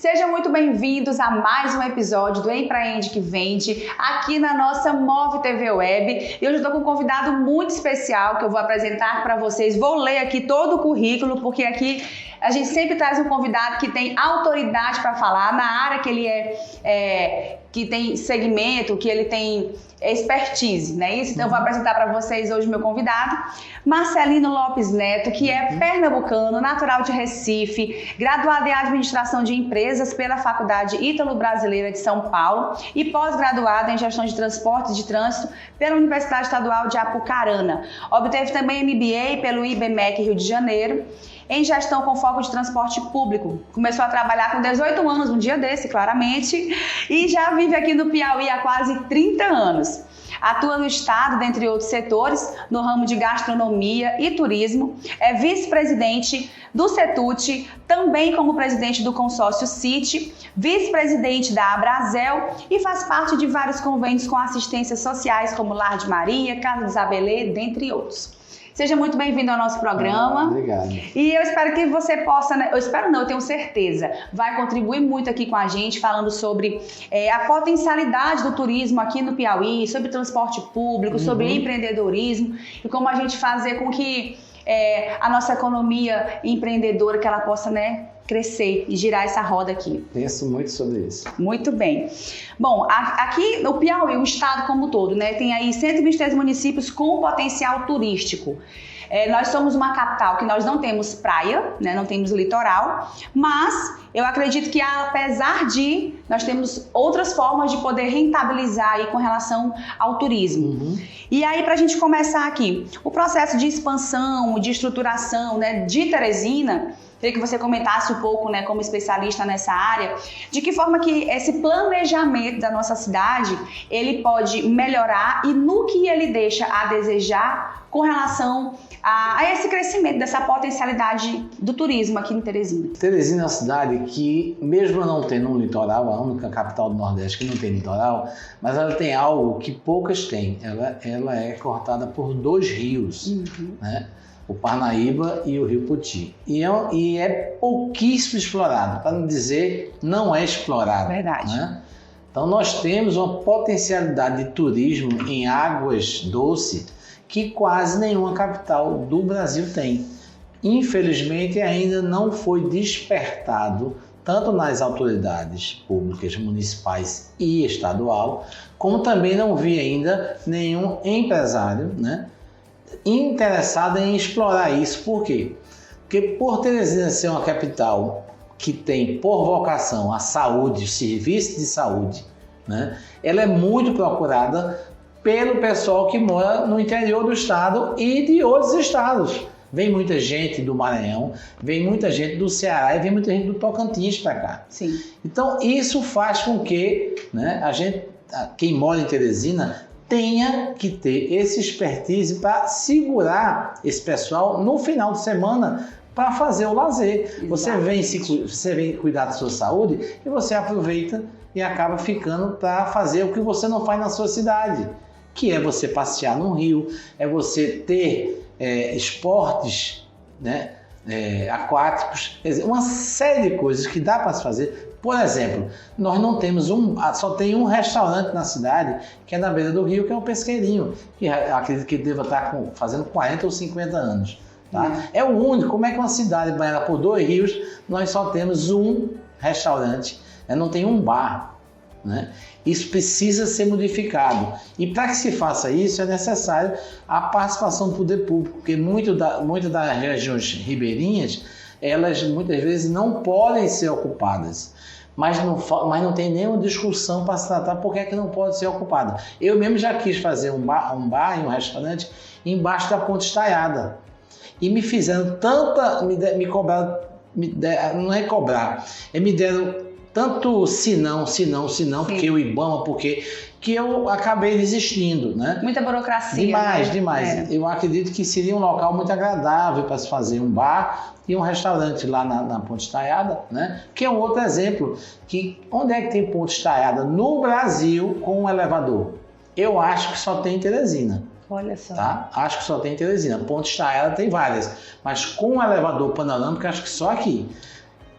Sejam muito bem-vindos a mais um episódio do Empreende que Vende, aqui na nossa Move TV Web. E hoje eu estou com um convidado muito especial que eu vou apresentar para vocês. Vou ler aqui todo o currículo, porque aqui a gente sempre traz um convidado que tem autoridade para falar na área que ele que tem segmento, que ele tem expertise, né? Isso, então eu vou apresentar para vocês hoje o meu convidado, Marcelino Lopes Neto, que é pernambucano, natural de Recife, graduado em Administração de Empresas pela Faculdade Ítalo-Brasileira de São Paulo e pós-graduado em Gestão de Transporte e de Trânsito pela Universidade Estadual de Apucarana. Obteve também MBA pelo IBMEC Rio de Janeiro, em gestão com foco de transporte público. Começou a trabalhar com 18 anos, um dia desse, claramente, e já vive aqui no Piauí há quase 30 anos. Atua no estado, dentre outros setores, no ramo de gastronomia e turismo, é vice-presidente do CETUT, também como presidente do consórcio CIT, vice-presidente da Abrazel e faz parte de vários convênios com assistências sociais, como Lar de Maria, Casa de Isabelê, dentre outros. Seja muito bem-vindo ao nosso programa. Obrigado. E eu espero que você possa, eu tenho certeza, vai contribuir muito aqui com a gente, falando sobre a potencialidade do turismo aqui no Piauí, sobre transporte público, sobre empreendedorismo e como a gente fazer com que a nossa economia empreendedora, que ela possa, crescer e girar essa roda aqui. Penso muito sobre isso. Muito bem. Bom, aqui no Piauí, o estado como um todo, tem aí 123 municípios com potencial turístico. Nós somos uma capital que nós não temos praia, não temos litoral, mas eu acredito que apesar de nós temos outras formas de poder rentabilizar aí com relação ao turismo. E aí, para a gente começar aqui, o processo de expansão, de estruturação de Teresina, queria que você comentasse um pouco, como especialista nessa área, de que forma que esse planejamento da nossa cidade, ele pode melhorar e no que ele deixa a desejar com relação a esse crescimento, dessa potencialidade do turismo aqui em Teresina. Teresina é uma cidade que, mesmo não tendo um litoral, a única capital do Nordeste que não tem litoral, mas ela tem algo que poucas têm. Ela é cortada por dois rios, o Parnaíba e o Rio Poti. E é pouquíssimo explorado, para não dizer não é explorado. Verdade. Então nós temos uma potencialidade de turismo em águas doces que quase nenhuma capital do Brasil tem. Infelizmente ainda não foi despertado tanto nas autoridades públicas, municipais e estadual, como também não vi ainda nenhum empresário, interessado em explorar isso. Por quê? Porque por Teresina ser uma capital que tem por vocação a saúde, serviço de saúde, ela é muito procurada pelo pessoal que mora no interior do estado e de outros estados. Vem muita gente do Maranhão, vem muita gente do Ceará e vem muita gente do Tocantins para cá. Sim. Então isso faz com que quem mora em Teresina tenha que ter esse expertise para segurar esse pessoal no final de semana para fazer o lazer. Você vem cuidar da sua saúde e você aproveita e acaba ficando para fazer o que você não faz na sua cidade, que é você passear no rio, é você ter esportes aquáticos, quer dizer, uma série de coisas que dá para se fazer. Por exemplo, nós não temos só tem um restaurante na cidade, que é na beira do rio, que é o Pesqueirinho, que acredito que deva estar fazendo 40 ou 50 anos. É o único. Como é que uma cidade banhada por dois rios, nós só temos um restaurante, não tem um bar? Isso precisa ser modificado. E para que se faça isso, é necessário a participação do poder público, porque muitas das regiões ribeirinhas, elas muitas vezes não podem ser ocupadas. Mas não tem nenhuma discussão para se tratar por que não pode ser ocupada. Eu mesmo já quis fazer um bar e um restaurante embaixo da Ponte Estaiada. E me fizeram me cobraram, não é cobrar, me deram tanto senão, porque o IBAMA, que eu acabei desistindo, Muita burocracia. Demais. Eu acredito que seria um local muito agradável para se fazer um bar e um restaurante lá na Ponte Estaiada, que é um outro exemplo. Onde é que tem Ponte Estaiada no Brasil com um elevador? Eu acho que só tem em Teresina. Olha só. Acho que só tem em Teresina. Ponte Estaiada tem várias, mas com um elevador panorâmico, acho que só aqui.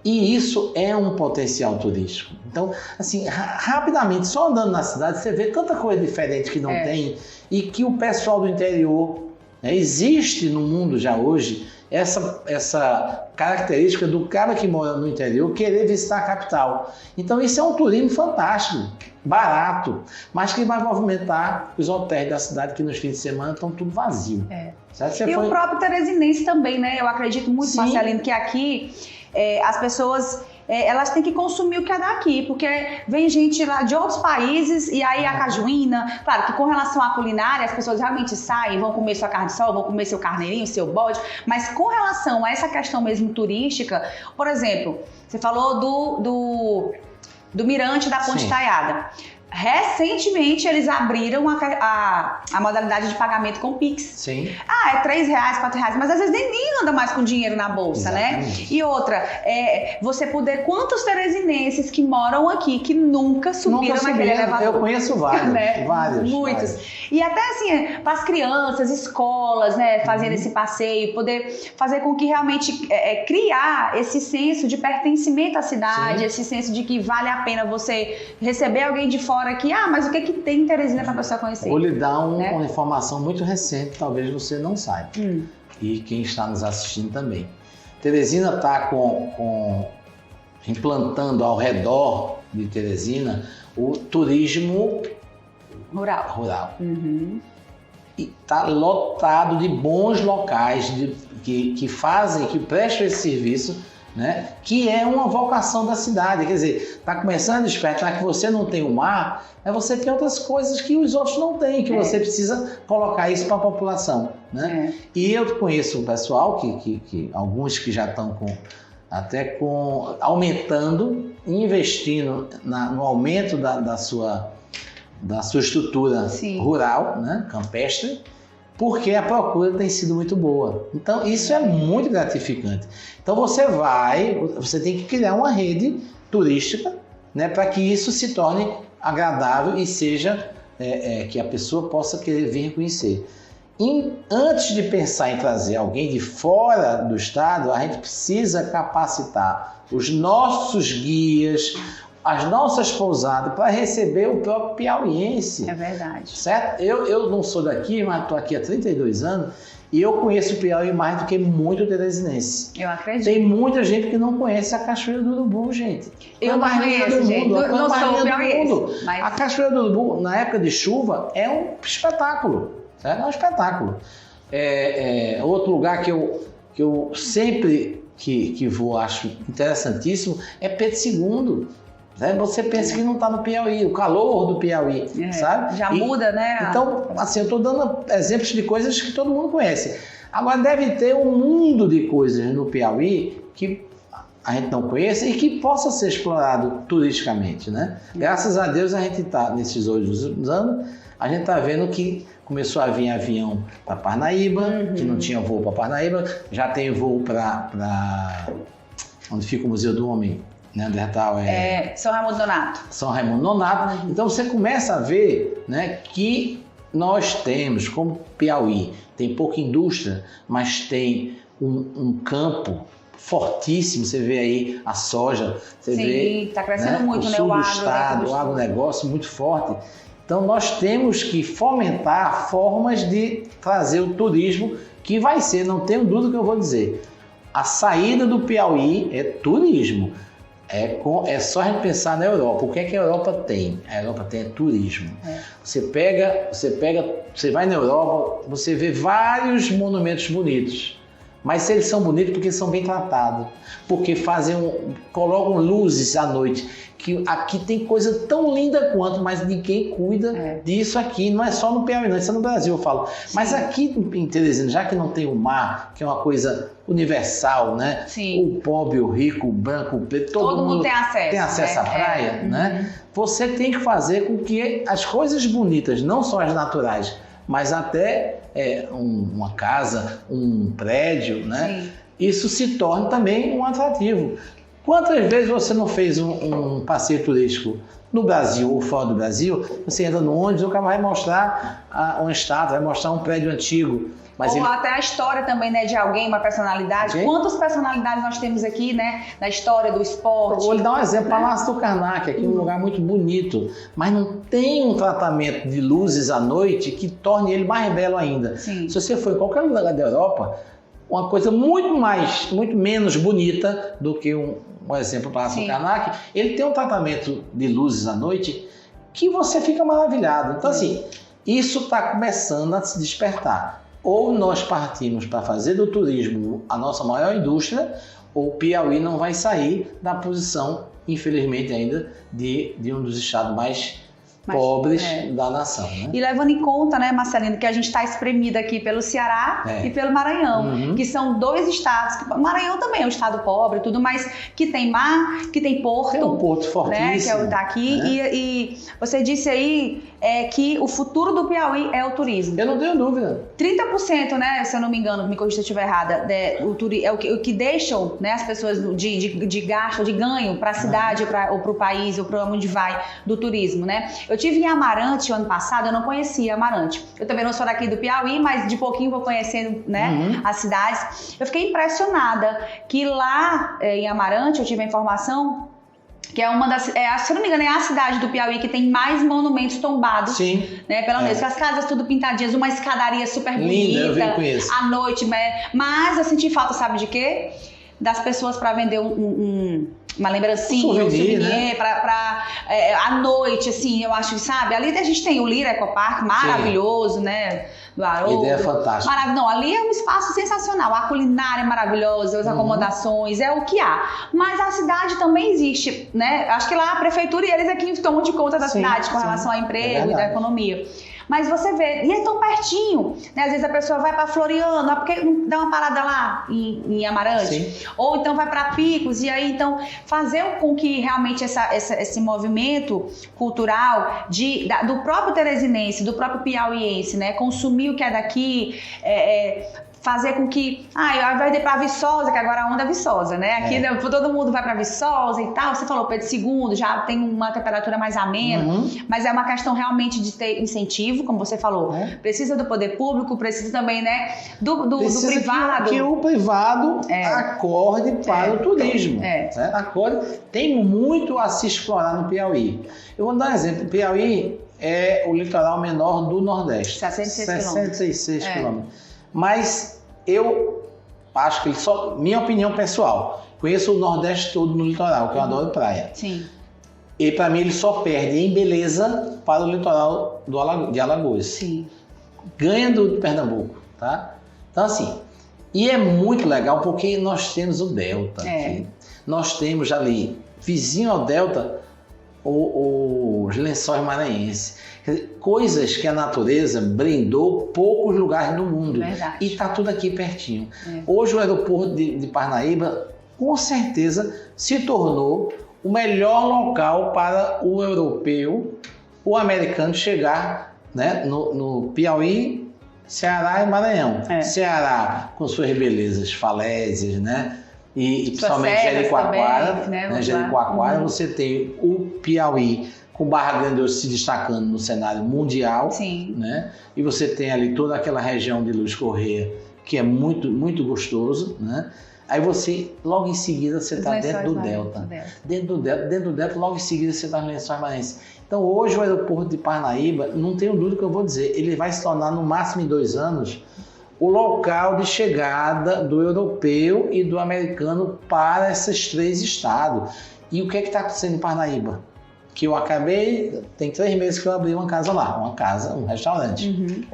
E isso é um potencial turístico. Então, assim, rapidamente, só andando na cidade, você vê tanta coisa diferente que não tem e que o pessoal do interior, né, existe no mundo já hoje essa característica do cara que mora no interior querer visitar a capital. Então, isso é um turismo fantástico, barato, mas que vai movimentar os hotéis da cidade que nos fins de semana estão tudo vazio. O próprio teresinense também, né? Eu acredito muito, Marcelino, que aqui as pessoas elas têm que consumir o que é daqui, porque vem gente lá de outros países e aí a cajuína, claro que com relação à culinária as pessoas realmente saem, vão comer sua carne de sol, vão comer seu carneirinho, seu bode, mas com relação a essa questão mesmo turística, por exemplo, você falou do mirante da Ponte Taiada. Recentemente eles abriram a modalidade de pagamento com Pix. Sim. É R$3, R$4, mas às vezes nem anda mais com dinheiro na bolsa, né? E outra, você poder, quantos teresinenses que moram aqui que nunca subiram naquele elevador? Eu conheço vários, né? Muitos. E até assim, para as crianças, escolas, né, fazendo esse passeio, poder fazer com que realmente criar esse senso de pertencimento à cidade, esse senso de que vale a pena você receber alguém de fora aqui, mas o que tem em Teresina para a pessoa conhecer? Vou lhe dar uma informação muito recente, talvez você não saiba, e quem está nos assistindo também. Teresina está implantando ao redor de Teresina o turismo rural. E está lotado de bons locais que prestam esse serviço, né? Que é uma vocação da cidade. Quer dizer, está começando a despertar que você não tem o mar, você tem outras coisas que os outros não têm, que você precisa colocar isso para a população, né? E eu conheço um pessoal, alguns que já estão aumentando, investindo no aumento da sua estrutura rural, né? Campestre, porque a procura tem sido muito boa. Então, isso é muito gratificante. Então, você tem que criar uma rede turística, né, para que isso se torne agradável e seja que a pessoa possa querer vir conhecer. Antes de pensar em trazer alguém de fora do estado, a gente precisa capacitar os nossos guias, as nossas pousadas, para receber o próprio piauiense. É verdade. Certo? Eu não sou daqui, mas estou aqui há 32 anos e eu conheço o Piauí mais do que muito teresinense. Eu acredito. Tem muita gente que não conhece a Cachoeira do Urubu, gente. Eu não conheço, gente. Não sou piauiense. Mas... A Cachoeira do Urubu, na época de chuva, é um espetáculo. Certo? É um espetáculo. Outro lugar que eu sempre que vou acho interessantíssimo é Pedro II. Você pensa que não está no Piauí, o calor do Piauí, sabe? Já muda, né? Então, assim, eu estou dando exemplos de coisas que todo mundo conhece. Agora, deve ter um mundo de coisas no Piauí que a gente não conhece e que possa ser explorado turisticamente, né? Graças a Deus, a gente está, nesses últimos anos, a gente está vendo que começou a vir avião para Parnaíba, que não tinha voo para Parnaíba, já tem voo para onde fica o Museu do Homem, Neandertal, São Raimundo Nonato. São Raimundo Nonato. Então você começa a ver, né, que nós temos, como Piauí, tem pouca indústria, mas tem um campo fortíssimo. Você vê aí a soja, você vê, está crescendo muito, o né? sul do agro, estado, o agronegócio muito forte. Então nós temos que fomentar formas de trazer o turismo, que vai ser, não tenho dúvida que eu vou dizer, a saída do Piauí é turismo. É só a gente pensar na Europa. O que é que a Europa tem? A Europa tem turismo. Você vai na Europa, você vê vários monumentos bonitos. Mas eles são bonitos porque são bem tratados. Porque colocam luzes à noite. Que aqui tem coisa tão linda quanto, mas ninguém cuida disso aqui. Não é só no Piauí, não, isso é no Brasil, eu falo. Sim. Mas aqui em Teresina, já que não tem o mar, que é uma coisa universal, né? Sim. O pobre, o rico, o branco, o preto, todo mundo tem acesso à praia, né? Você tem que fazer com que as coisas bonitas, não só as naturais, mas até uma casa, um prédio, né? Sim. Isso se torna também um atrativo. Quantas vezes você não fez um passeio turístico no Brasil ou fora do Brasil? Você entra no ônibus, o cara vai mostrar uma estátua, vai mostrar um prédio antigo, Mas ou até a história também, né, de alguém, uma personalidade. Okay. Quantas personalidades nós temos aqui, né, na história do esporte? Vou lhe dar um exemplo, Palácio do Karnak, aqui é um lugar muito bonito, mas não tem um tratamento de luzes à noite que torne ele mais belo ainda. Sim. Se você for em qualquer lugar da Europa, uma coisa muito menos bonita do que um exemplo, o Palácio do Karnak, ele tem um tratamento de luzes à noite que você fica maravilhado. Então, assim, isso está começando a se despertar. Ou nós partimos para fazer do turismo a nossa maior indústria, ou o Piauí não vai sair da posição, infelizmente ainda, de um dos estados mais pobres da nação. Né? E levando em conta, né, Marcelino, que a gente está espremida aqui pelo Ceará e pelo Maranhão, que são dois estados, o Maranhão também é um estado pobre e tudo, mas que tem mar, que tem porto. Tem um porto fortíssimo. Né, que é o daqui, e você disse aí que o futuro do Piauí é o turismo. Eu não tenho dúvida. 30%, né, se eu não me engano, me corrija se eu estiver errada, é o que deixam, né, as pessoas de gasto, de ganho para a cidade ou para o país ou para onde vai do turismo, né? Eu tive em Amarante o ano passado, eu não conhecia Amarante. Eu também não sou daqui do Piauí, mas de pouquinho vou conhecendo, né, as cidades. Eu fiquei impressionada que lá em Amarante eu tive a informação que é uma das, se eu não me engano, é a cidade do Piauí que tem mais monumentos tombados. Sim. Né, pela vez, as casas tudo pintadinhas, uma escadaria super bonita. Linda, eu venho com isso. À noite, mas eu senti falta, sabe de quê? Das pessoas para vender uma lembrancinha, um souvenir, né? À noite, assim, eu acho que, sabe? Ali a gente tem o Lira Ecopark, maravilhoso, né? Do Haroldo. Ideia fantástica. Não, ali é um espaço sensacional. A culinária é maravilhosa, as acomodações, é o que há. Mas a cidade também existe, né? Acho que lá a prefeitura e eles aqui tomam de conta da cidade com relação ao emprego e da economia. Mas você vê, e é tão pertinho, né? Às vezes a pessoa vai para Floriano, porque não dá uma parada lá em Amarante, ou então vai para Picos, e aí então fazer com que realmente esse movimento cultural do próprio teresinense, do próprio piauiense, né? Consumir o que é daqui, fazer com que, ao invés de ir pra Viçosa, que agora a onda é Viçosa, né? Aqui todo mundo vai pra Viçosa e tal. Você falou Pedro II, já tem uma temperatura mais amena, mas é uma questão realmente de ter incentivo, como você falou. Precisa do poder público, precisa também, né, do privado. Que o privado acorde para o turismo. Acorde. Tem muito a se explorar no Piauí. Eu vou dar um exemplo. O Piauí é o litoral menor do Nordeste. 66 quilômetros. Mas eu acho que ele minha opinião pessoal, conheço o Nordeste todo no litoral, que eu adoro praia. Sim. E para mim ele só perde em beleza para o litoral de Alagoas. Sim. Ganha do Pernambuco, tá? Então assim, e é muito legal porque nós temos o Delta aqui. Nós temos ali, vizinho ao Delta, os Lençóis Maranhenses. Quer dizer, coisas que a natureza brindou poucos lugares do mundo. Verdade. E está tudo aqui pertinho. Hoje o aeroporto de Parnaíba, com certeza, se tornou o melhor local para o europeu, o americano chegar, né, no Piauí, Ceará e Maranhão. Ceará com suas belezas, falésias, né? E principalmente Jericoacoara. Também, né? Jericoacoara, você tem o Piauí com Barra Grande se destacando no cenário mundial. Sim. Né? E você tem ali toda aquela região de Luiz Correia, que é muito, muito gostoso, né? Aí você, logo em seguida, você está dentro do Delta. Dentro do Delta, logo em seguida, você está nos Lençóis Maranhenses. Então, hoje, o aeroporto de Parnaíba, não tenho dúvida que eu vou dizer, ele vai se tornar, no máximo em 2 anos, o local de chegada do europeu e do americano para esses 3 estados. E o que é que está acontecendo em Parnaíba? Que eu acabei, tem 3 meses que eu abri uma casa lá, um restaurante.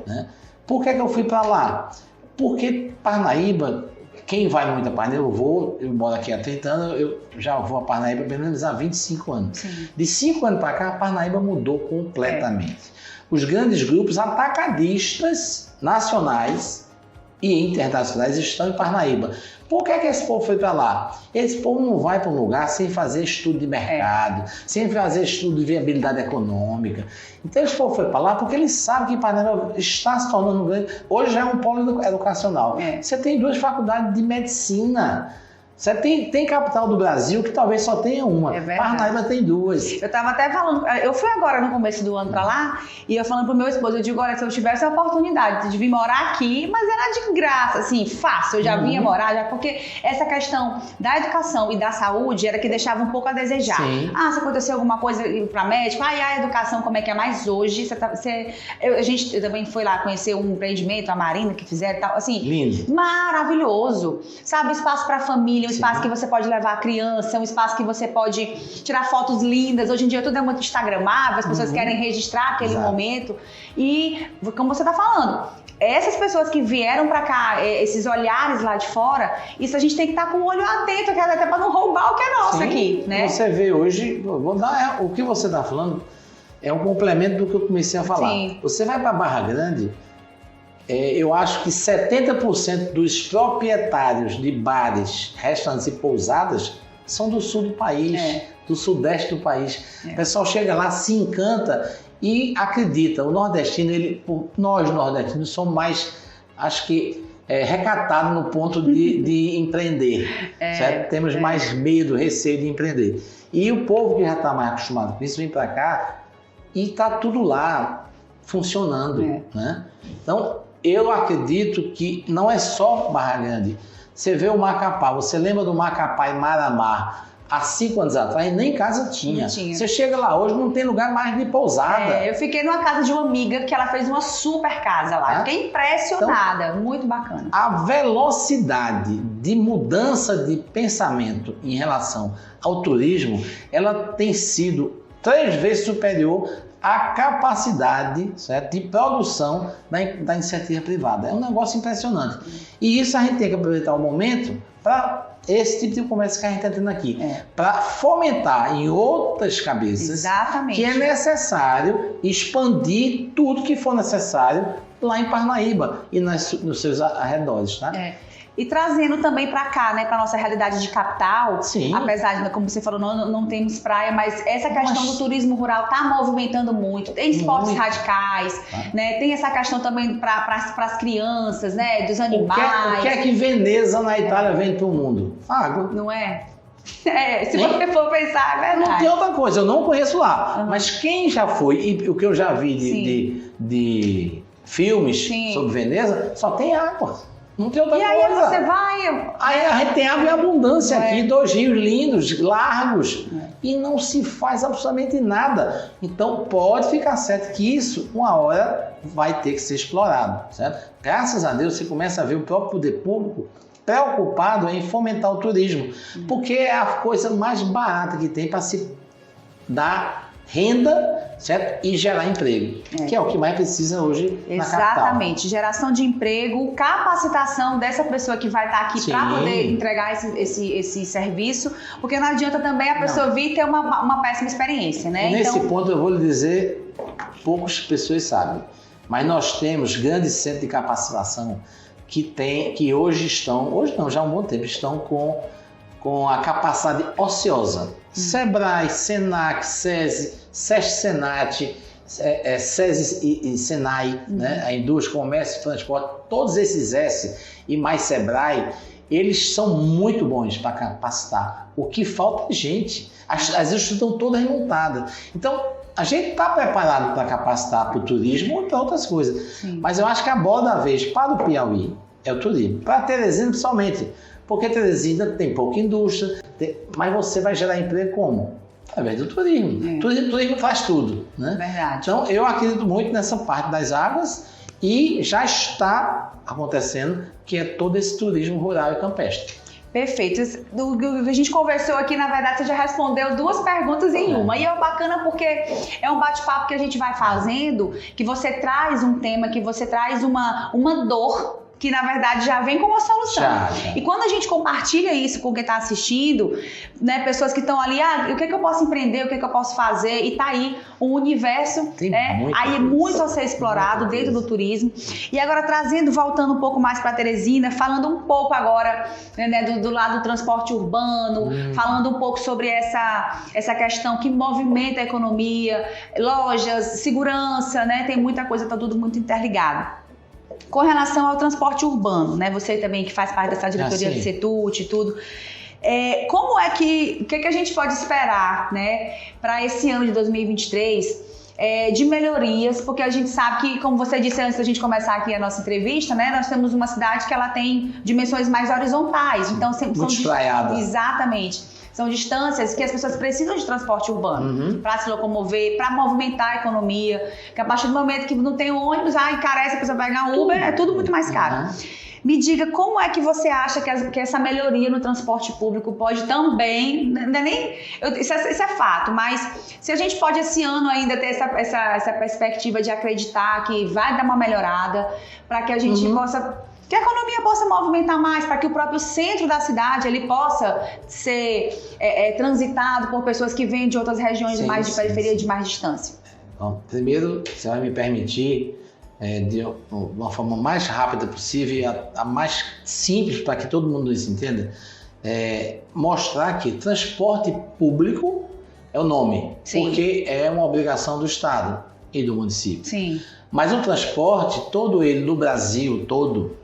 Né? Por que eu fui para lá? Porque Parnaíba, quem vai muito a Parnaíba, eu moro aqui há 30 anos, eu já vou a Parnaíba pelo menos há 25 anos. Sim. De 5 anos para cá, a Parnaíba mudou completamente. Os grandes grupos atacadistas nacionais e internacionais estão em Parnaíba. Por que esse povo foi para lá? Esse povo não vai para um lugar sem fazer estudo de mercado, sem fazer estudo de viabilidade econômica. Então esse povo foi para lá porque eles sabem que Parnaíba está se tornando grande. Hoje já é um polo educacional. Você tem 2 faculdades de medicina. Você tem capital do Brasil que talvez só tenha uma. É verdade. Parnaíba tem 2. Eu tava até falando, eu fui agora no começo do ano pra lá, e eu falando pro meu esposo, eu digo, olha, se eu tivesse a oportunidade de vir morar aqui, mas era de graça, assim, fácil, eu já vinha morar, já, porque essa questão da educação e da saúde era que deixava um pouco a desejar. Sim. Se aconteceu alguma coisa, ir pra médico, a educação como é que é, mas hoje, a gente também foi lá conhecer um empreendimento, a Marina, que fizeram e tal, assim, Lindo. maravilhoso, sabe, espaço pra família, um espaço que você pode levar a criança, um espaço que você pode tirar fotos lindas. Hoje em dia tudo é muito instagramável, as pessoas querem registrar aquele momento. E, como você está falando, essas pessoas que vieram para cá, esses olhares lá de fora, isso a gente tem que estar com o olho atento, até para não roubar o que é nosso aqui, né? Você vê hoje, o que você está falando é um complemento do que eu comecei a falar. Sim. Você vai para Barra Grande, eu acho que 70% dos proprietários de bares, restaurantes e pousadas são do sul do país, do sudeste do país. O pessoal chega lá, se encanta e acredita. O nordestino, nós nordestinos somos mais, acho que, recatados no ponto de empreender. Certo? Temos mais medo, receio de empreender. E o povo que já está mais acostumado com isso vem para cá e está tudo lá funcionando. Né? Então, eu acredito que não é só Barra Grande. Você vê o Macapá, você lembra do Macapá em Maramar? Há 5 anos atrás nem casa tinha. Você chega lá hoje, não tem lugar mais de pousada. Eu fiquei numa casa de uma amiga que ela fez uma super casa lá. Fiquei impressionada, então, muito bacana. A velocidade de mudança de pensamento em relação ao turismo, ela tem sido 3 vezes superior à capacidade, certo, de produção da iniciativa privada. É um negócio impressionante. E isso a gente tem que aproveitar o momento para esse tipo de conversa que a gente está tendo aqui. Para fomentar em outras cabeças que é necessário expandir tudo que for necessário lá em Parnaíba e nos seus arredores, tá? E trazendo também para cá, né, para nossa realidade de capital, apesar de, como você falou, não temos praia, mas essa questão do turismo rural está movimentando muito. Tem esportes radicais, né? Tem essa questão também para as crianças, né, dos animais. O que é que Veneza na Itália vende para o mundo? Água. Não é? Se você for pensar, é verdade. Não tem outra coisa, eu não conheço lá. Mas quem já foi, e o que eu já vi de filmes sobre Veneza, só tem água. Não tem outra coisa. E aí você vai... Aí a gente tem água em abundância aqui, 2 rios lindos, largos, e não se faz absolutamente nada. Então pode ficar certo que isso, uma hora, vai ter que ser explorado, certo? Graças a Deus você começa a ver o próprio poder público preocupado em fomentar o turismo, porque é a coisa mais barata que tem para se dar renda, certo? E gerar emprego, que é o que mais precisa hoje na capital. Exatamente, geração de emprego, capacitação dessa pessoa que vai estar aqui para poder entregar esse serviço, porque não adianta também a pessoa vir ter uma péssima experiência, né? Nesse ponto eu vou lhe dizer, poucas pessoas sabem, mas nós temos grandes centros de capacitação que hoje não, já há um bom tempo, estão com a capacidade ociosa. Sebrae, Senac, SESI, SESC-Senat, SESI e Senai, né? A indústria, comércio e transporte, todos esses S e mais Sebrae, eles são muito bons para capacitar. O que falta é gente. As estruturas estão todas montadas. Então, a gente está preparado para capacitar para o turismo ou para outras coisas. Mas eu acho que a bola da vez para o Piauí é o turismo. Para Teresina, principalmente. Porque Teresina tem pouca indústria, mas você vai gerar emprego como? Através do turismo. Turismo faz tudo, né? Verdade. Então, eu acredito muito nessa parte das águas e já está acontecendo que é todo esse turismo rural e campestre. Perfeito. Do que a gente conversou aqui, na verdade, você já respondeu 2 perguntas em uma. E é bacana porque é um bate-papo que a gente vai fazendo, que você traz um tema, que você traz uma dor, que na verdade já vem com uma solução. Já. E quando a gente compartilha isso com quem está assistindo, né, pessoas que estão ali, o que é que eu posso empreender, o que é que eu posso fazer, e tá aí um universo, aí muito a ser explorado dentro do turismo. E agora voltando um pouco mais para Teresina, falando um pouco agora, né, do lado do transporte urbano, falando um pouco sobre essa questão que movimenta a economia, lojas, segurança, né, tem muita coisa, tá tudo muito interligado. Com relação ao transporte urbano, né? Você também que faz parte dessa diretoria do CETUT e tudo. Como é que... O que a gente pode esperar, né, para esse ano de 2023... de melhorias, porque a gente sabe que, como você disse antes da gente começar aqui a nossa entrevista, né, nós temos uma cidade que ela tem dimensões mais horizontais, então muito espraiada. Exatamente. São distâncias que as pessoas precisam de transporte urbano para se locomover, para movimentar a economia, que a partir do momento que não tem ônibus, encarece, a pessoa vai ganhar Uber, é tudo muito mais caro. Me diga, como é que você acha que essa melhoria no transporte público pode também, isso é fato, mas se a gente pode esse ano ainda ter essa perspectiva de acreditar que vai dar uma melhorada, para que a gente possa, que a economia possa movimentar mais, para que o próprio centro da cidade ele possa ser transitado por pessoas que vêm de outras regiões de periferia, de mais distância. Bom, primeiro, você vai me permitir... de uma forma mais rápida possível e a mais simples para que todo mundo isso entenda, mostrar que transporte público é o nome, porque é uma obrigação do Estado e do município. Sim. Mas o transporte, todo ele, no Brasil todo,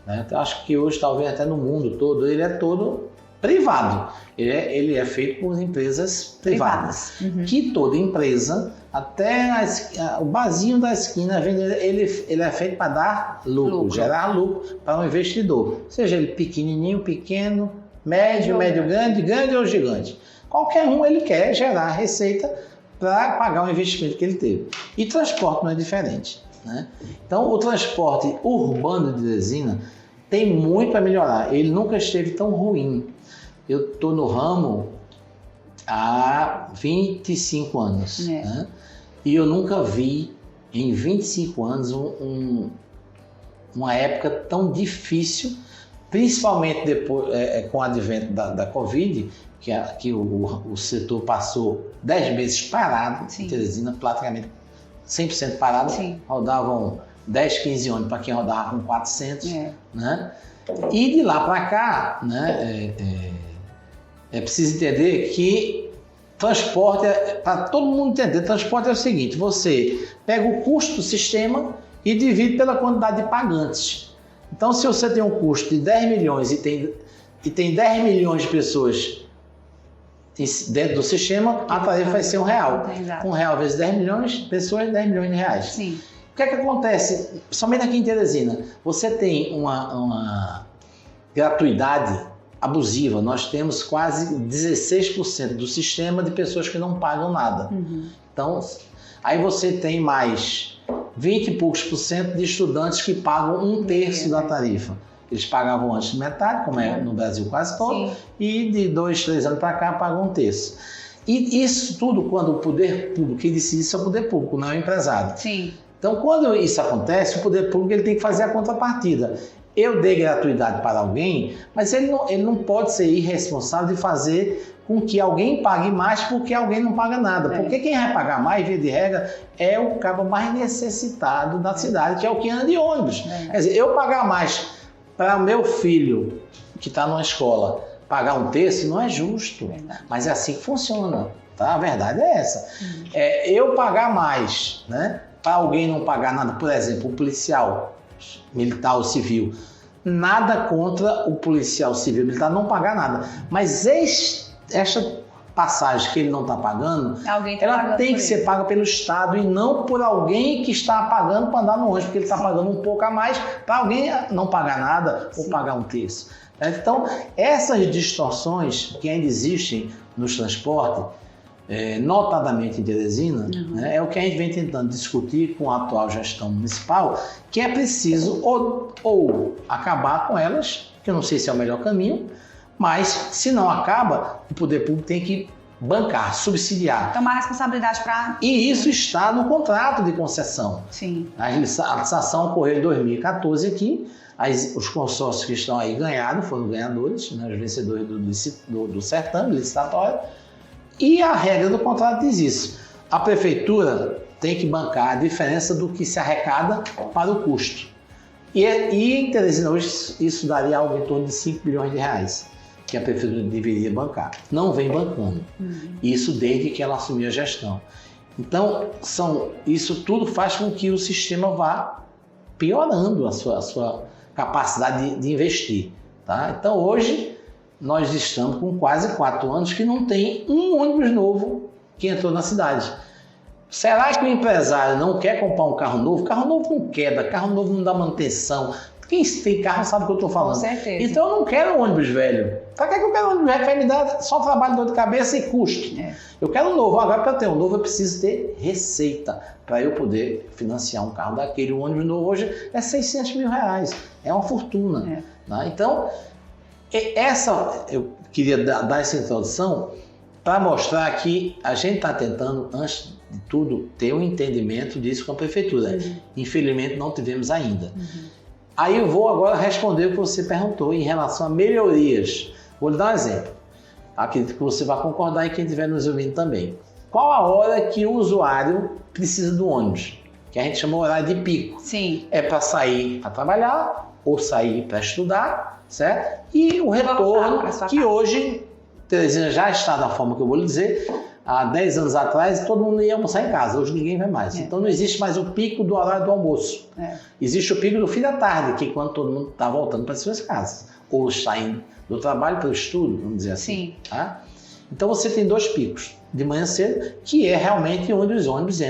né, acho que hoje talvez até no mundo todo, ele é todo privado. Ele é feito por empresas privadas. Que toda empresa, até o barzinho da esquina, ele é feito para dar lucro, gerar lucro para um investidor. Seja ele pequenininho, pequeno, médio grande ou gigante. Qualquer um ele quer gerar receita para pagar o investimento que ele teve. E transporte não é diferente, né? Então, o transporte urbano de Teresina tem muito a melhorar. Ele nunca esteve tão ruim. Eu estou no ramo há 25 anos, né? E eu nunca vi em 25 anos uma época tão difícil, principalmente depois, com o advento da Covid, que o setor passou 10 meses parado, em Teresina, praticamente 100% parado. Rodavam 10, 15 ônibus para quem rodava com 400, né? E de lá para cá, né, é preciso entender que transporte, para todo mundo entender, transporte é o seguinte: você pega o custo do sistema e divide pela quantidade de pagantes. Então, se você tem um custo de 10 milhões e tem 10 milhões de pessoas dentro do sistema, a tarifa vai ser R$1. R$1 vezes 10 milhões de pessoas, 10 milhões de reais. Sim. O que é que acontece? Somente aqui em Teresina, você tem uma gratuidade abusiva. Nós temos quase 16% do sistema de pessoas que não pagam nada. Então, aí você tem mais 20 e poucos % de estudantes que pagam 1/3 da tarifa. Eles pagavam antes metade, como é no Brasil quase todo, e de 2, 3 anos para cá pagam 1/3. E isso tudo quando o poder público, quem decide isso é o poder público, não é o empresário. Então, quando isso acontece, o poder público ele tem que fazer a contrapartida. Eu dei gratuidade para alguém, mas ele não pode ser irresponsável de fazer com que alguém pague mais porque alguém não paga nada. Porque quem vai pagar mais, via de regra, é o cabo mais necessitado da cidade, que é o que anda de ônibus. Quer dizer, eu pagar mais para o meu filho, que está numa escola, pagar 1/3 não é justo. Mas é assim que funciona, tá? A verdade é essa. Eu pagar mais, né, para alguém não pagar nada, por exemplo, o policial militar ou civil, nada contra o policial civil militar não pagar nada, mas esta passagem que ele não está pagando, ela tem que ser paga pelo Estado e não por alguém que está pagando para andar no ônibus, porque ele está pagando um pouco a mais para alguém não pagar nada ou pagar 1/3. Então, essas distorções que ainda existem nos transportes, notadamente em Teresina, né, é o que a gente vem tentando discutir com a atual gestão municipal, que é preciso ou acabar com elas, que eu não sei se é o melhor caminho, mas se não acaba, o poder público tem que bancar, subsidiar. Tomar responsabilidade para... E isso está no contrato de concessão. A licitação ocorreu em 2014 aqui, os consórcios que estão aí foram ganhadores, né, os vencedores do certame licitatório. E a regra do contrato diz isso: a prefeitura tem que bancar a diferença do que se arrecada para o custo. E em Teresina hoje isso daria algo em torno de 5 bilhões de reais, que a prefeitura deveria bancar. Não vem bancando. Isso desde que ela assumiu a gestão. Então, isso tudo faz com que o sistema vá piorando a sua capacidade de investir. Tá? Então, hoje, nós estamos com quase 4 anos que não tem um ônibus novo que entrou na cidade. Será que o empresário não quer comprar um carro novo? Carro novo não quebra, carro novo não dá manutenção. Quem tem carro sabe o que eu estou falando. Com certeza. Então eu não quero um ônibus velho. Para que eu quero um ônibus velho? Vai me dar só trabalho, dor de cabeça e custo. Eu quero um novo. Agora, para eu ter um novo, eu preciso ter receita para eu poder financiar um carro daquele. O ônibus novo hoje é 600 mil reais. É uma fortuna. Né? Então, eu queria dar essa introdução para mostrar que a gente está tentando, antes de tudo, ter um entendimento disso com a prefeitura. Infelizmente, não tivemos ainda. Aí eu vou agora responder o que você perguntou em relação a melhorias. Vou lhe dar um exemplo. Acredito que você vai concordar e quem estiver nos ouvindo também. Qual a hora que o usuário precisa do ônibus? Que a gente chama de horário de pico. Sim. É para sair para trabalhar ou sair para estudar, certo? E o retorno, que hoje, Teresina já está da forma que eu vou lhe dizer, há 10 anos atrás todo mundo ia almoçar em casa, hoje ninguém vai mais. Então não existe mais o pico do horário do almoço. Existe o pico do fim da tarde, que é quando todo mundo está voltando para as suas casas. Ou saindo do trabalho para o estudo, vamos dizer assim. Sim. Tá? Então você tem 2 picos. De manhã cedo, que é realmente onde os ônibus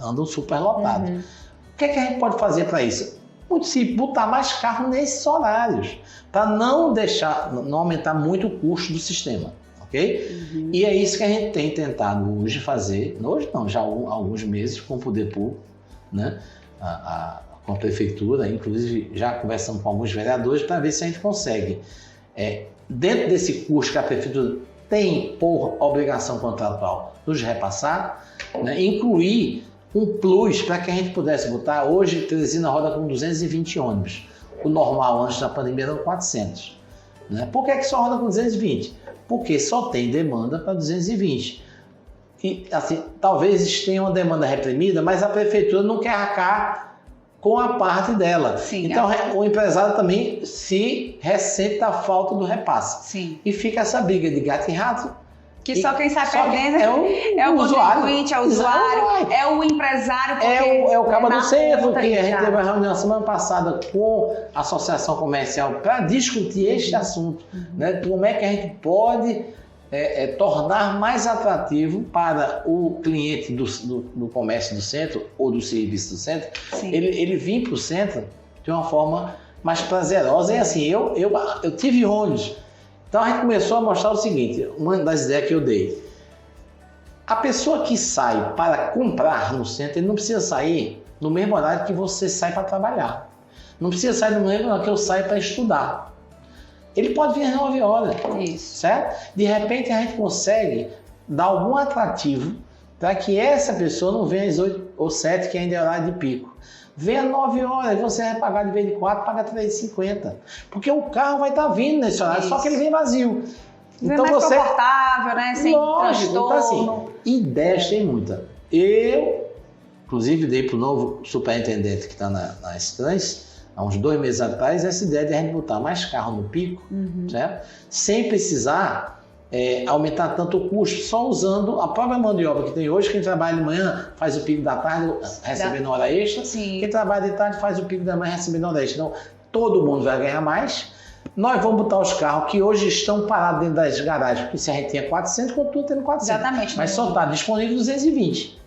andam superlotados. O que é que a gente pode fazer para isso? Muito simples, botar mais carro nesses horários, para não aumentar muito o custo do sistema. Okay? E é isso que a gente tem tentado hoje fazer, hoje não, já há alguns meses com o Poder Público, né? Com a Prefeitura, inclusive já conversamos com alguns vereadores para ver se a gente consegue, dentro desse custo que a Prefeitura tem por obrigação contratual nos repassar, né? Incluir um plus para que a gente pudesse botar. Hoje, Teresina roda com 220 ônibus. O normal antes da pandemia era 400. Né? Por que só roda com 220? Porque só tem demanda para 220. E, assim, talvez tenha uma demanda reprimida, mas a prefeitura não quer arcar com a parte dela. Sim, então, o empresário também se ressente da falta do repasse. Sim. E fica essa briga de gato e rato. Que só quem sai perdendo é o contribuinte, é o usuário, é o empresário. É o cabo do centro, que a gente teve uma reunião semana passada com a Associação Comercial para discutir este assunto. Né? Como é que a gente pode tornar mais atrativo para o cliente do comércio do centro ou do serviço do centro, ele vir para o centro de uma forma mais prazerosa. E assim, eu tive ônibus. Então a gente começou a mostrar o seguinte, uma das ideias que eu dei. A pessoa que sai para comprar no centro, ele não precisa sair no mesmo horário que você sai para trabalhar. Não precisa sair no mesmo horário que eu saio para estudar. Ele pode vir às 9 horas, certo? De repente a gente consegue dar algum atrativo para que essa pessoa não venha às 8 ou 7, que ainda é horário de pico. Venha 9 horas, você vai pagar de vez de 4, paga 3,50. Porque o carro vai estar vindo nesse horário, só que ele vem vazio. Então mais confortável, né? Sem transtorno. Então, assim, ideias tem muita. Eu, inclusive, dei para o novo superintendente que está nas trans, há uns 2 meses atrás, essa ideia de a gente botar mais carro no pico, certo? Sem precisar aumentar tanto o custo, só usando a própria mão de obra que tem hoje. Quem trabalha de manhã faz o pico da tarde recebendo hora extra. Quem trabalha de tarde faz o pico da manhã recebendo hora extra. Então, todo mundo vai ganhar mais. Nós vamos botar os carros que hoje estão parados dentro das garagens, porque se a gente tinha 400, continua tendo 400. Exatamente. Mas só está disponível 220.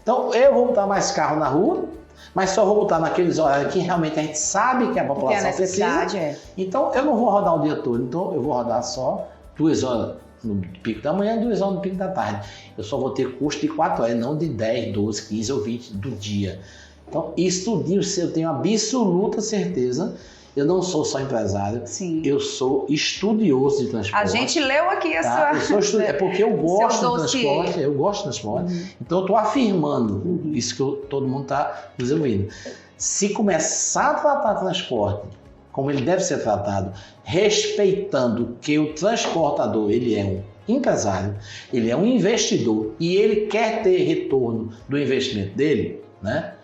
Então, eu vou botar mais carro na rua, mas só vou botar naqueles horários que realmente a gente sabe que a população precisa. Então, eu não vou rodar o dia todo. Então, eu vou rodar só 2 horas no pico da manhã, 2 horas no pico da tarde. Eu só vou ter custo de 4 horas, não de 10, 12, 15 ou 20 do dia. Então, isso tudinho, eu tenho absoluta certeza. Eu não sou só empresário, eu sou estudioso de transporte. A gente leu aqui essa... É porque eu gosto de transporte, então eu estou afirmando isso que todo mundo está nos ouvindo. Se começar a tratar transporte como ele deve ser tratado, respeitando que o transportador ele é um empresário, ele é um investidor e ele quer ter retorno do investimento dele, né?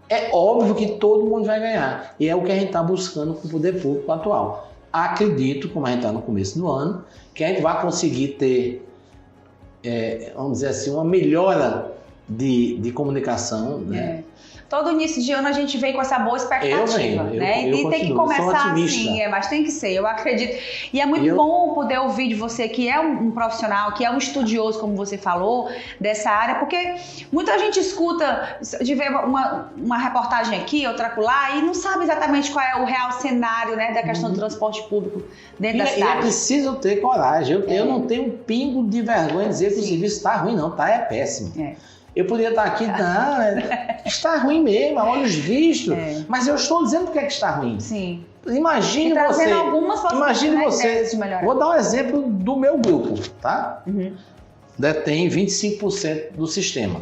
É óbvio que todo mundo vai ganhar. E é o que a gente está buscando com o poder público atual. Acredito, como a gente está no começo do ano, que a gente vai conseguir ter, vamos dizer assim, uma melhora de comunicação, né? todo início de ano a gente vem com essa boa expectativa, né? E tem que começar assim, mas tem que ser, eu acredito. E é muito bom poder ouvir de você que é um profissional, que é um estudioso, como você falou, dessa área, porque muita gente escuta de ver uma reportagem aqui, outra acolá, e não sabe exatamente qual é o real cenário, né, da questão do transporte público dentro da cidade. E é preciso ter coragem. Eu não tenho um pingo de vergonha de dizer que o serviço está ruim, não, tá? É péssimo. Eu poderia estar aqui, está ruim mesmo, a olhos vistos, mas eu estou dizendo porque é que está ruim. Sim. Imagine você, vou dar um exemplo do meu grupo, tá? Detém 25% do sistema.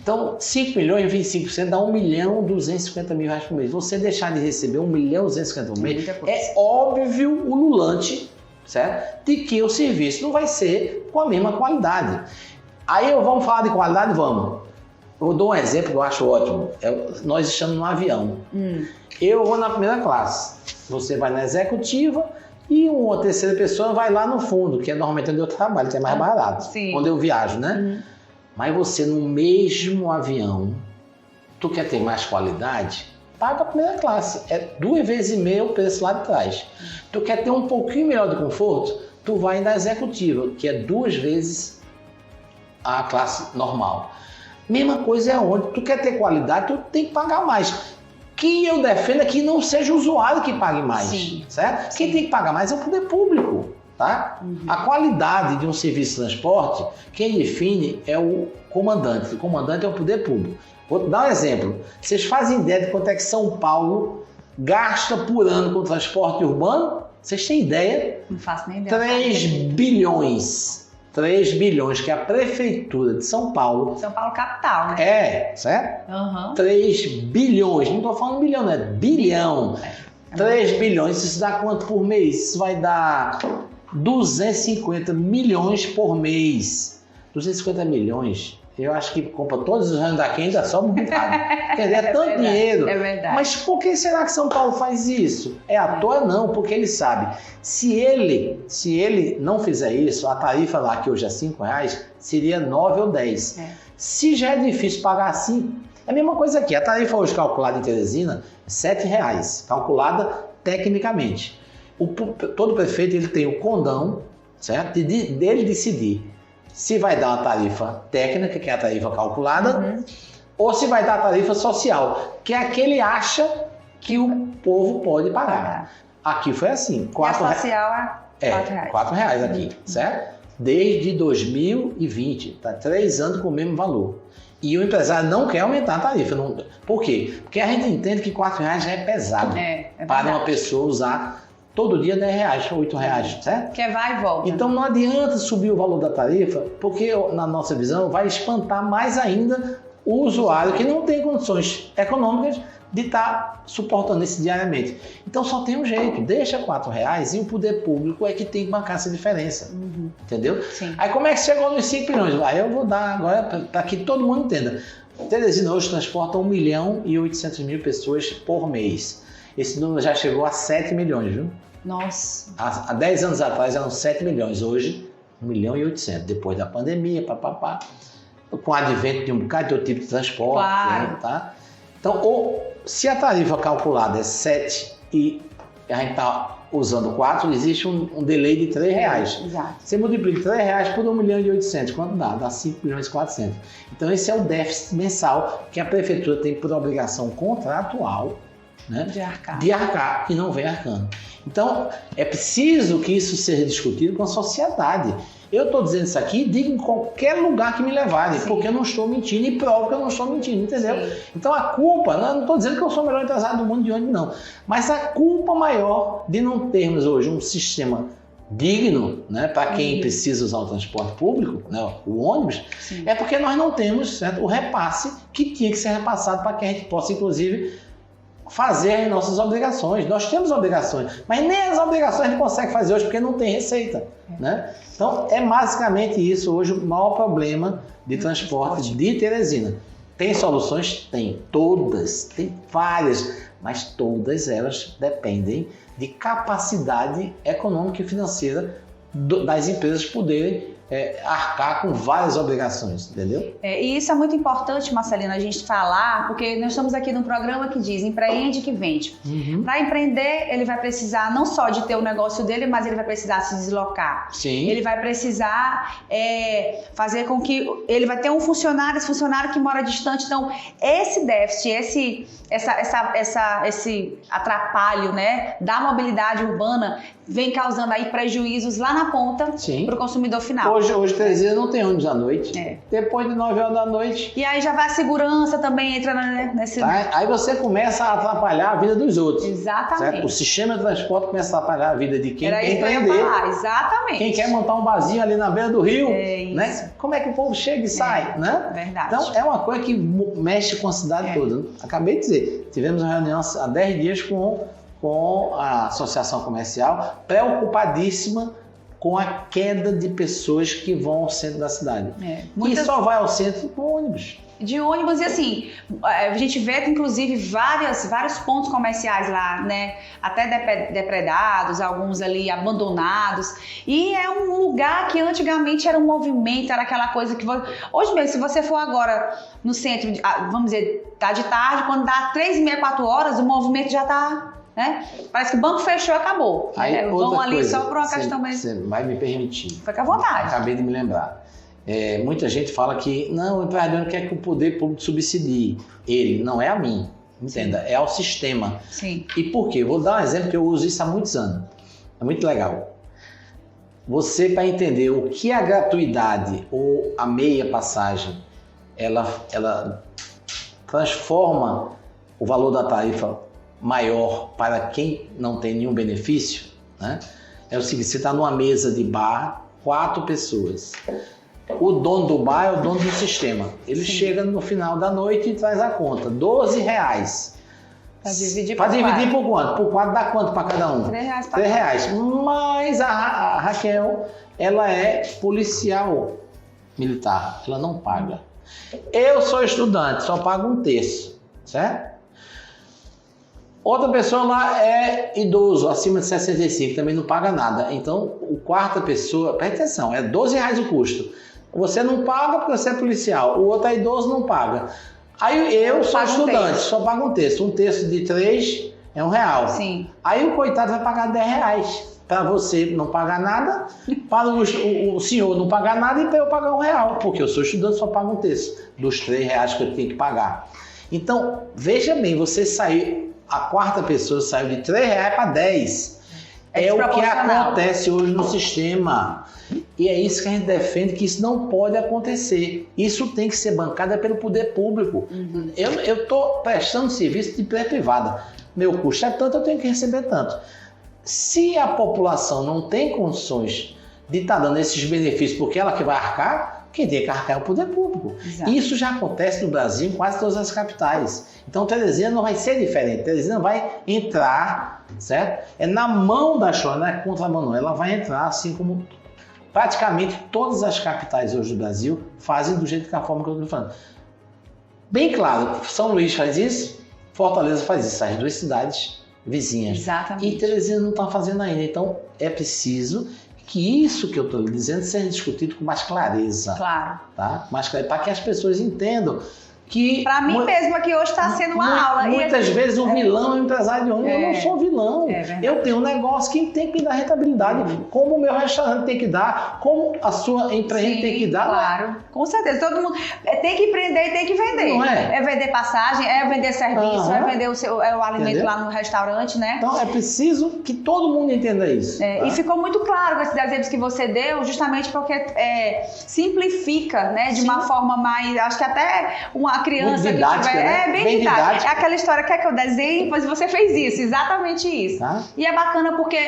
Então, 5 milhões, 25% dá 1.250.000 reais por mês. Você deixar de receber 1.250.000 por mês, é óbvio ululante, certo? De que o serviço não vai ser com a mesma qualidade. Aí vamos falar de qualidade? Vamos. Eu dou um exemplo que eu acho ótimo. Nós estamos num avião. Eu vou na primeira classe. Você vai na executiva e uma terceira pessoa vai lá no fundo, que é normalmente onde eu trabalho, que é mais barato. Sim. Onde eu viajo, né? Mas você no mesmo avião, tu quer ter mais qualidade? Paga a primeira classe. É 2,5 vezes o preço lá de trás. Tu quer ter um pouquinho melhor de conforto? Tu vai na executiva, que é 2 vezes a classe normal. Mesma coisa é onde tu quer ter qualidade, tu tem que pagar mais. Que eu defendo é que não seja o usuário que pague mais, certo? Quem tem que pagar mais é o poder público, tá? A qualidade de um serviço de transporte, quem define é o comandante. O comandante é o poder público. Vou dar um exemplo. Vocês fazem ideia de quanto é que São Paulo gasta por ano com transporte urbano? Vocês têm ideia? Não faço nem ideia. 3 bilhões. 3 bilhões, que é a prefeitura de São Paulo. São Paulo capital, né? Certo? 3 bilhões, não estou falando bilhão, né? Bilhão. 3 bilhões, isso dá quanto por mês? Isso vai dar 250 milhões por mês. 250 milhões, eu acho que compra todos os anos daqui ainda sobra um bocado. Quer dizer, é tanto dinheiro. É verdade. Mas por que será que São Paulo faz isso? É à toa não, porque ele sabe. Se ele não fizer isso, a tarifa lá, que hoje é R$5, seria 9 ou 10. Se já é difícil pagar assim, é a mesma coisa aqui. A tarifa hoje calculada em Teresina é R$7, calculada tecnicamente. Todo prefeito ele tem o condão, certo? Dele decidir se vai dar uma tarifa técnica, que é a tarifa calculada, ou se vai dar a tarifa social, que é a que ele acha que o povo pode pagar. Aqui foi assim. E a social é R$4. R$4 aqui, certo? Desde 2020, tá 3 anos com o mesmo valor. E o empresário não quer aumentar a tarifa. Não... Por quê? Porque a gente entende que R$4 já é pesado para uma pessoa usar todo dia R$10 ou R$8, certo? Que vai e volta. Então não adianta subir o valor da tarifa, porque na nossa visão vai espantar mais ainda o usuário que não tem condições econômicas de estar suportando isso diariamente. Então só tem um jeito, deixa R$4 e o poder público é que tem que bancar essa diferença. Entendeu? Sim. Aí como é que chegou nos 5 milhões? Aí eu vou dar agora para que todo mundo entenda. Teresina hoje transporta 1.800.000 pessoas por mês. Esse número já chegou a 7 milhões, viu? Nossa. Há 10 anos atrás eram 7 milhões, hoje 1.800.000. Depois da pandemia, com o advento de um bocado de outro tipo de transporte. Claro. Tá? Então, se a tarifa calculada é 7 e a gente está usando 4, existe um delay de R$3. Exato. Você multiplica R$3 por 1.800.000, quanto dá? Dá 5.400.000. Então, esse é o déficit mensal que a prefeitura tem por obrigação contratual, né, de arcar e não vem arcando. Então, é preciso que isso seja discutido com a sociedade. Eu estou dizendo isso aqui, digo em qualquer lugar que me levarem, porque eu não estou mentindo e provo que eu não estou mentindo, entendeu? Sim. Então, a culpa, não estou dizendo que eu sou o melhor empresário do mundo de onde não, mas a culpa maior de não termos hoje um sistema digno, né, para quem precisa usar o transporte público, né, o ônibus, é porque nós não temos, certo, o repasse que tinha que ser repassado para que a gente possa, inclusive, fazer as nossas obrigações. Nós temos obrigações, mas nem as obrigações a gente consegue fazer hoje porque não tem receita, né? Então, é basicamente isso hoje o maior problema de transporte de Teresina. Tem soluções? Tem. Todas. Tem várias. Mas todas elas dependem de capacidade econômica e financeira das empresas poderem arcar com várias obrigações, entendeu? E isso é muito importante, Marcelino, a gente falar, porque nós estamos aqui num programa que diz empreende que vende. Para empreender, ele vai precisar não só de ter o negócio dele, mas ele vai precisar se deslocar. Sim. Ele vai precisar fazer com que... Ele vai ter um funcionário, esse funcionário que mora distante. Então, esse déficit, esse atrapalho, né, da mobilidade urbana vem causando aí prejuízos lá na ponta para o consumidor final. Hoje Teresina não tem ônibus à noite. Depois de 9 horas da noite. E aí já vai a segurança também, entra nesse... Tá? Aí você começa a atrapalhar a vida dos outros. Exatamente. Certo? O sistema de transporte começa a atrapalhar a vida de quem Era quer isso que eu ia empreender. falar, exatamente. Quem quer montar um barzinho ali na beira do rio, Isso. né? Como é que o povo chega e sai, né? Verdade. Então, é uma coisa que mexe com a cidade toda. Acabei de dizer, tivemos uma reunião há 10 dias com a Associação Comercial, preocupadíssima com a queda de pessoas que vão ao centro da cidade. E só vai ao centro com ônibus. De ônibus, e assim, a gente vê, inclusive, vários pontos comerciais lá, né? Até depredados, alguns ali abandonados. E é um lugar que antigamente era um movimento, era aquela coisa que... Hoje mesmo, se você for agora no centro, vamos dizer, tá de tarde, quando dá 3h30, 4 horas, o movimento já tá... Né? Parece que o banco fechou e acabou. Aí, vão ali coisa, só por uma questão mesmo. Você vai me permitir. Fica à vontade. Acabei de me lembrar. Muita gente fala que não, o empregador não quer que o poder público subsidie. Ele, não é a mim. Entenda, é ao sistema. Sim. E por quê? Vou dar um exemplo que eu uso isso há muitos anos. É muito legal. Você, para entender o que a gratuidade ou a meia passagem, ela transforma o valor da tarifa maior para quem não tem nenhum benefício, né? É o seguinte, você está numa mesa de bar, 4 pessoas. O dono do bar é o dono do sistema. Ele chega no final da noite e traz a conta, R$12. Para dividir por quanto? Por 4 dá quanto para cada um? R$3. Mas a Raquel, ela é policial militar, ela não paga. Eu sou estudante, só pago 1/3, certo? Outra pessoa lá é idoso, acima de 65, também não paga nada. Então, a quarta pessoa, presta atenção, é R$12 o custo. Você não paga porque você é policial, o outro é idoso, não paga. Aí eu sou estudante, só pago 1/3. 1/3 de 3 é R$1. Sim. Aí o coitado vai pagar R$10. Para você não pagar nada, para o senhor não pagar nada e para eu pagar R$1. Porque eu sou estudante, só pago 1/3 dos R$3 que eu tenho que pagar. Então, veja bem, você saiu... A quarta pessoa saiu de R$3 para 10. É o que acontece hoje no sistema. E é isso que a gente defende, que isso não pode acontecer. Isso tem que ser bancado pelo poder público. Eu estou prestando serviço de empresa privada. Meu custo é tanto, eu tenho que receber tanto. Se a população não tem condições de estar dando esses benefícios porque ela que vai arcar, quem tem que arcar é o poder público. Exato. Isso já acontece no Brasil em quase todas as capitais. Então Teresina não vai ser diferente. Teresina vai entrar, certo? É na mão da história, não é contra a mão não. Ela vai entrar assim como praticamente todas as capitais hoje do Brasil fazem do jeito que a forma que eu estou falando. Bem claro, São Luís faz isso, Fortaleza faz isso, as 2 cidades vizinhas. Exatamente. E Teresina não está fazendo ainda. Então é preciso que isso que eu estou dizendo seja discutido com mais clareza. Claro. Tá? Mais clareza, para que as pessoas entendam que... Para mim mesmo aqui hoje está sendo uma aula. Muitas vezes o vilão é o empresário de ônibus. Eu não sou vilão. Eu tenho um negócio que tem que me dar rentabilidade. Como o meu restaurante tem que dar, como a sua empresa tem que dar. Claro, com certeza. Todo mundo tem que empreender e tem que vender. Não é? É vender passagem, é vender serviço, é vender o alimento. Entendeu? Lá no restaurante, né? Então é preciso que todo mundo entenda isso. Tá? E ficou muito claro com esses exemplos que você deu, justamente porque simplifica, né? De uma forma mais... Acho que até uma criança muito didática, que tiver... Né? Bem didática. É aquela história, quer que eu desenhe? Pois você fez isso, exatamente isso. Tá? E é bacana porque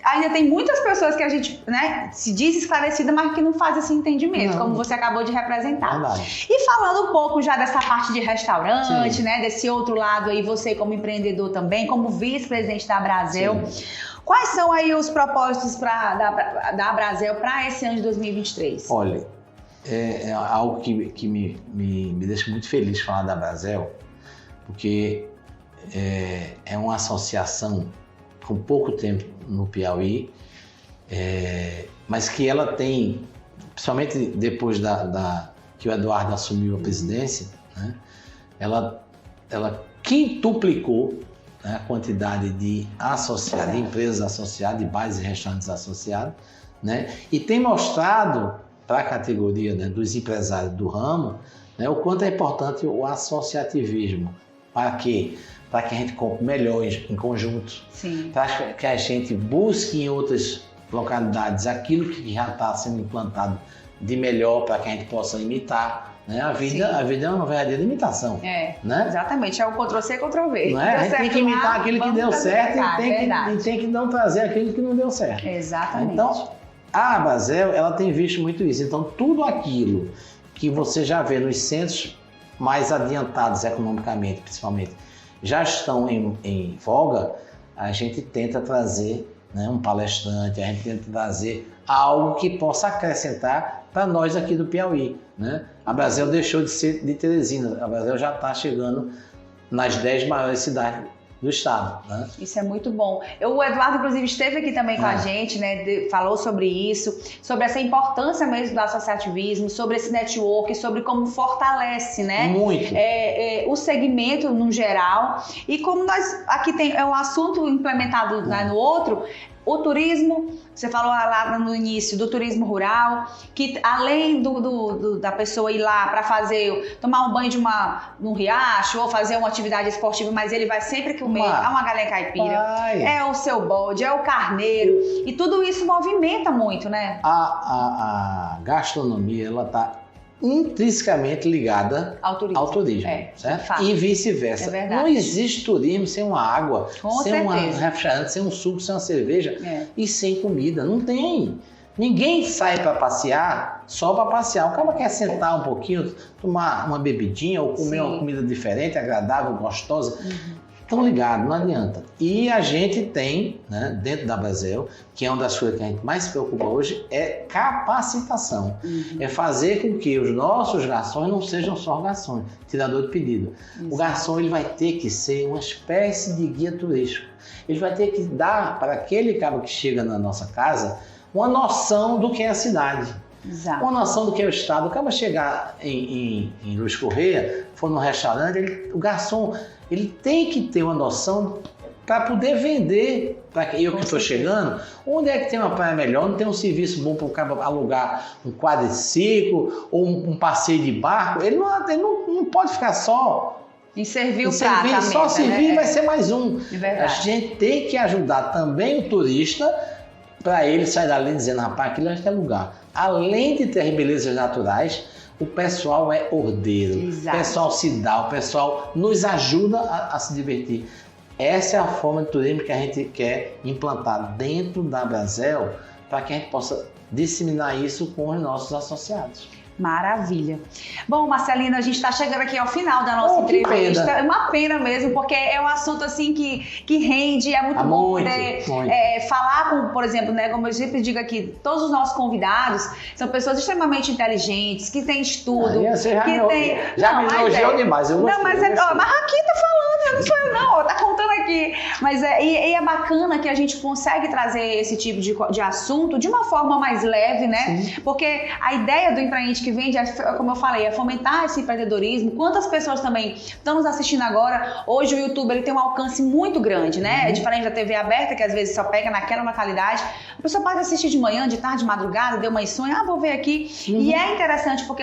ainda tem muitas pessoas que a gente, né, se diz esclarecida, mas que não faz esse entendimento, como você acabou de representar. Verdade. E falando um pouco já dessa parte de restaurante, né, desse outro lado aí, você como empreendedor também, como vice-presidente da Abrazel, quais são aí os propósitos da Abrazel para esse ano de 2023? Olha, é algo que me deixa muito feliz falar da Abrazel, porque é uma associação com pouco tempo no Piauí, mas que ela tem principalmente depois que o Eduardo assumiu a presidência, né, ela quintuplicou, né, a quantidade de associados, de empresas associadas, de bares e restaurantes associados, né, e tem mostrado para a categoria, né, dos empresários do ramo, né, o quanto é importante o associativismo. Para quê? Para que a gente compre melhor em conjunto, para que a gente busque em outras localidades aquilo que já está sendo implantado de melhor para que a gente possa imitar. Né? A vida é uma verdadeira imitação. Né? Exatamente, é o Ctrl-C, Ctrl-V. Não é? A gente tem que imitar aquilo que deu certo e tem que não trazer aquilo que não deu certo. Exatamente. Então, a Abrazel, ela tem visto muito isso. Então, tudo aquilo que você já vê nos centros mais adiantados economicamente, principalmente, já estão em voga, a gente tenta trazer, né, um palestrante, a gente tenta trazer algo que possa acrescentar para nós aqui do Piauí. Né? A Abrazel deixou de ser de Teresina, a Abrazel já está chegando nas 10 maiores cidades do estado. Né? Isso é muito bom. O Eduardo, inclusive, esteve aqui também com a gente, né? Falou sobre isso, sobre essa importância mesmo do associativismo, sobre esse network, sobre como fortalece, né? Muito. O segmento no geral. E como nós aqui tem um assunto implementado no outro, o turismo, você falou lá no início do turismo rural, que além da pessoa ir lá para tomar um banho num riacho ou fazer uma atividade esportiva, mas ele vai sempre comer uma galinha caipira, é o seu bode, é o carneiro, e tudo isso movimenta muito, né? A gastronomia, ela está intrinsecamente ligada ao turismo, certo? E vice-versa. Não existe turismo sem uma água, sem um refrigerante, sem um suco, sem uma cerveja e sem comida. Não tem. Ninguém sai para passear só para passear. O cara quer sentar um pouquinho, tomar uma bebidinha ou comer uma comida diferente, agradável, gostosa. Estão ligados, não adianta. E a gente tem, né, dentro da Abrazel, que é uma das coisas que a gente mais se preocupa hoje, é capacitação. É fazer com que os nossos garçons não sejam só garçons, tirador de pedido. O garçom, ele vai ter que ser uma espécie de guia turístico. Ele vai ter que dar para aquele cara que chega na nossa casa uma noção do que é a cidade. Uma noção do que é o estado. O cara chegar em Luiz Correia, for num restaurante, o garçom, ele tem que ter uma noção para poder vender para eu que estou chegando, onde é que tem uma praia melhor, não tem um serviço bom para o cara alugar um quadriciclo ou um passeio de barco. Ele não pode ficar só em servir o prato. Só servir vai ser mais um. A gente tem que ajudar também o turista para ele sair dali dizendo, rapaz, aquilo é lugar. Além de ter belezas naturais, o pessoal é ordeiro, o pessoal se dá, o pessoal nos ajuda a se divertir. Essa é a forma de turismo que a gente quer implantar dentro da Abrazel para que a gente possa disseminar isso com os nossos associados. Maravilha. Bom, Marcelino, a gente está chegando aqui ao final da nossa entrevista. É uma pena mesmo, porque é um assunto assim que rende, é muito bom poder falar com, por exemplo, né, como eu sempre digo aqui, todos os nossos convidados são pessoas extremamente inteligentes, que têm estudo. Já me elogiou demais. Mas aqui tá falando, não sou eu não, tá contando aqui. Mas é bacana que a gente consegue trazer esse tipo de assunto de uma forma mais leve, né? Sim. Porque a ideia do Empreende que Vende, como eu falei, é fomentar esse empreendedorismo. Quantas pessoas também estão nos assistindo agora? Hoje o YouTube ele tem um alcance muito grande, né? É diferente da TV aberta, que às vezes só pega naquela localidade. A pessoa pode assistir de manhã, de tarde, de madrugada, deu uma insônia, vou ver aqui. E é interessante porque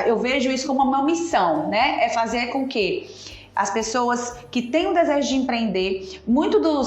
eu vejo isso como uma missão, né? É fazer com que as pessoas que têm o desejo de empreender,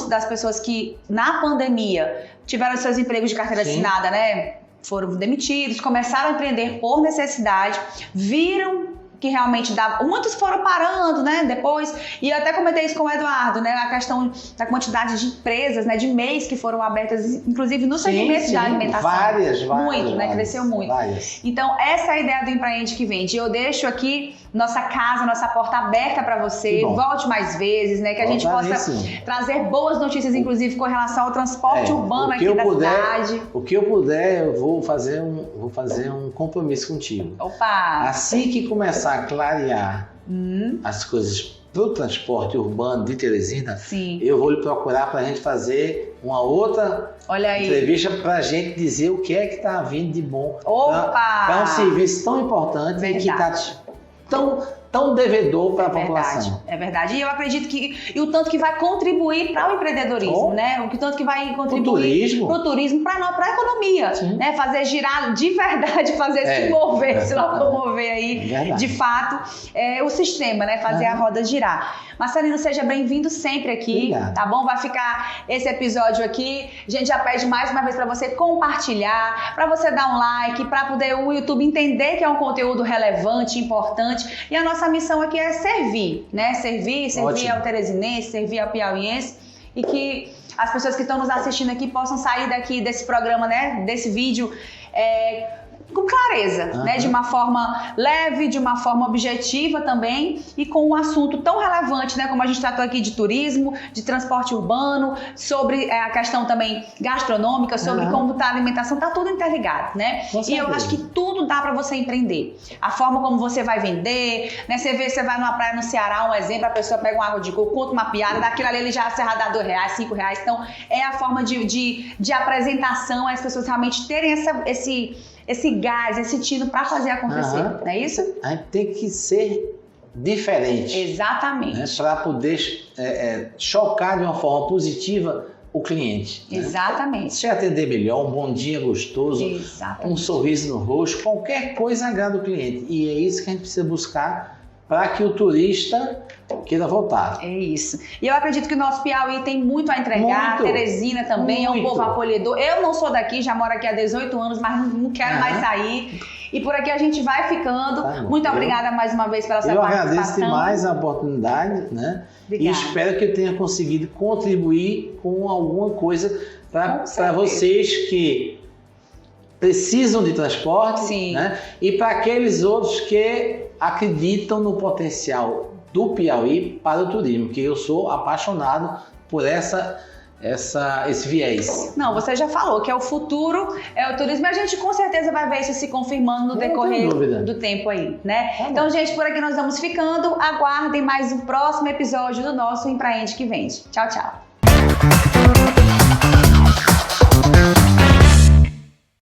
das pessoas que na pandemia tiveram seus empregos de carteira assinada, né? Foram demitidos, começaram a empreender por necessidade, viram que realmente dava. Muitos foram parando, né? Depois, e eu até comentei isso com o Eduardo, né? A questão da quantidade de empresas, né? De MEIs que foram abertas, inclusive no segmento da alimentação. Várias, muito, né? Cresceu muito. Várias. Então, essa é a ideia do Empreende que Vende. Eu deixo aqui nossa casa, nossa porta aberta para você. Volte mais vezes, né? Que a gente possa trazer boas notícias, inclusive com relação ao transporte urbano aqui da cidade. O que eu puder, eu vou fazer um compromisso contigo. Opa! Assim que começar a clarear as coisas para o transporte urbano de Teresina, eu vou lhe procurar para a gente fazer uma outra Olha aí. entrevista para a gente dizer o que é que está vindo de bom para um serviço tão importante e que está tão devedor para a população. É verdade. E eu acredito que o tanto que vai contribuir para o empreendedorismo, né? O tanto que vai contribuir para o turismo, para a economia, né? Fazer girar de verdade, fazer se mover, se locomover aí, de fato, o sistema, né? Fazer a roda girar. Marcelino, seja bem-vindo sempre aqui, tá bom? Vai ficar esse episódio aqui. A gente já pede mais uma vez para você compartilhar, para você dar um like, para poder o YouTube entender que é um conteúdo relevante, importante. E a nossa missão aqui é servir, né? Servir ao teresinense, servir ao piauiense e que as pessoas que estão nos assistindo aqui possam sair daqui desse programa, né? Desse vídeo com clareza, né? De uma forma leve, de uma forma objetiva também e com um assunto tão relevante, né? Como a gente tratou aqui de turismo, de transporte urbano, sobre a questão também gastronômica, sobre como está a alimentação, tá tudo interligado, né? E eu acho que tudo dá para você empreender. A forma como você vai vender, né? Você vai numa praia no Ceará, um exemplo, a pessoa pega uma água de coco, conta uma piada, daquilo ali ele já será dar R$2, R$5. Então, é a forma de apresentação, as pessoas realmente terem esse gás, esse tino para fazer acontecer, não é isso? A gente tem que ser diferente. Exatamente. Né? Para poder chocar de uma forma positiva o cliente. Exatamente. Né? Se atender melhor, um bom dia gostoso, um sorriso no rosto, qualquer coisa agrada o cliente. E é isso que a gente precisa buscar para que o turista queira voltar. É isso. E eu acredito que o nosso Piauí tem muito a entregar. Muito. Teresina também é um povo acolhedor. Eu não sou daqui, já moro aqui há 18 anos, mas não quero mais sair. E por aqui a gente vai ficando. Muito obrigada mais uma vez pela sua participação. Eu agradeço demais a oportunidade, né? E espero que eu tenha conseguido contribuir com alguma coisa para vocês que precisam de transporte, né? E para aqueles outros que acreditam no potencial do Piauí para o turismo, que eu sou apaixonado por esse viés. Não, você já falou que é o futuro, é o turismo, e a gente com certeza vai ver isso se confirmando no decorrer do tempo aí, né? Então, gente, por aqui nós vamos ficando. Aguardem mais um próximo episódio do nosso Empreende que Vende. Tchau, tchau.